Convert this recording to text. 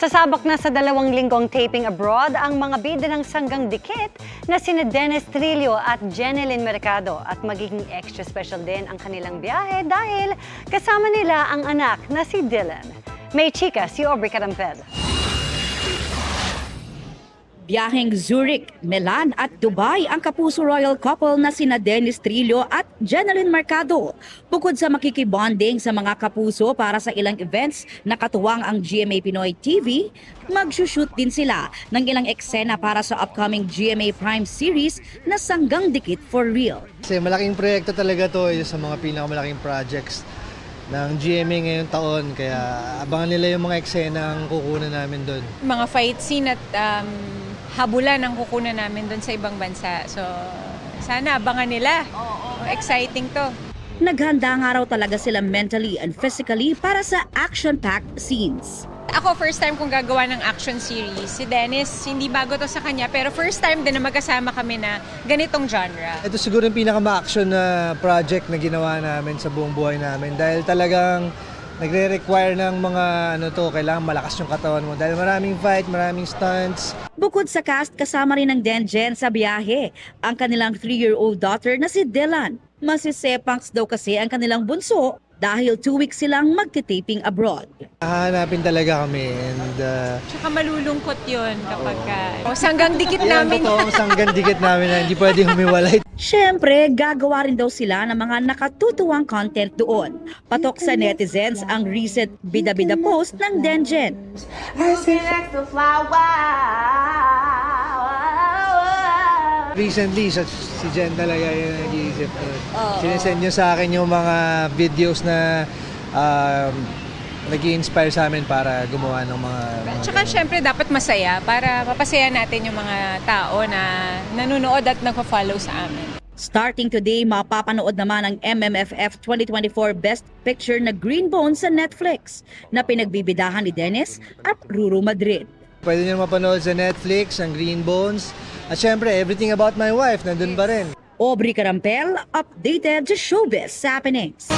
Sasabak na sa 2 linggong taping abroad ang mga bida ng Sanggang Dikit na sina Dennis Trillo at Jenilyn Mercado at magiging extra special din ang kanilang biyahe dahil kasama nila ang anak na si Dylan. May chika si Aubrey Carampel. Biyaheng Zurich, Milan at Dubai ang kapuso royal couple na sina Dennis Trillo at Jenilyn Mercado. Bukod sa makikibonding sa mga kapuso para sa ilang events na katuwang ang GMA Pinoy TV, magsushoot din sila ng ilang eksena para sa upcoming GMA Prime series na Sanggang Dikit for Real. Kasi malaking proyekto talaga to, isa sa mga pinakamalaking projects ng GMA ngayong taon, kaya abangan nila yung mga eksena ang kukunan namin doon. Mga fight scene at habulan ang kukunan namin doon sa ibang bansa. So, sana abangan nila. Exciting to. Naghanda nga raw talaga sila mentally and physically para sa action-packed scenes. Ako, first time kong gagawa ng action series. Si Dennis, hindi bago to sa kanya, pero first time din na magkasama kami na ganitong genre. Ito siguro yung pinaka-action na project na ginawa namin sa buong buhay namin dahil talagang nagre-require ng mga kailangan malakas yung katawan mo dahil maraming fight, maraming stunts. Bukod sa cast, kasama rin ng Denjen sa biyahe ang kanilang 3-year-old daughter na si Dylan. Masisepangs daw kasi ang kanilang bunso dahil 2 weeks silang magte-taping abroad. Hahanapin talaga kami and Tsaka malulungkot yun kapag sanggang dikit namin. Totoong sanggang dikit namin na hindi pwede humiwalay. Siyempre, gagawa rin daw sila ng mga nakatutuwang content doon. Patok sa netizens ang recent bida-bida post ng Denjen. Recently, si Jen talaga yung nag-iisip ko. Sinesend niyo sa akin yung mga videos na nag-i-inspire sa amin para gumawa ng mga Tsaka syempre dapat masaya para mapasaya natin yung mga tao na nanonood at nagpa-follow sa amin. Starting today, mapapanood naman ang MMFF 2024 Best Picture na Green Bones sa Netflix na pinagbibidahan ni Dennis at Ruru Madrid. Pwede niyo mapanood sa Netflix ang Green Bones. At syempre, Everything About My Wife, nandun pa rin. Aubrey Carampel, updated sa showbiz happenings.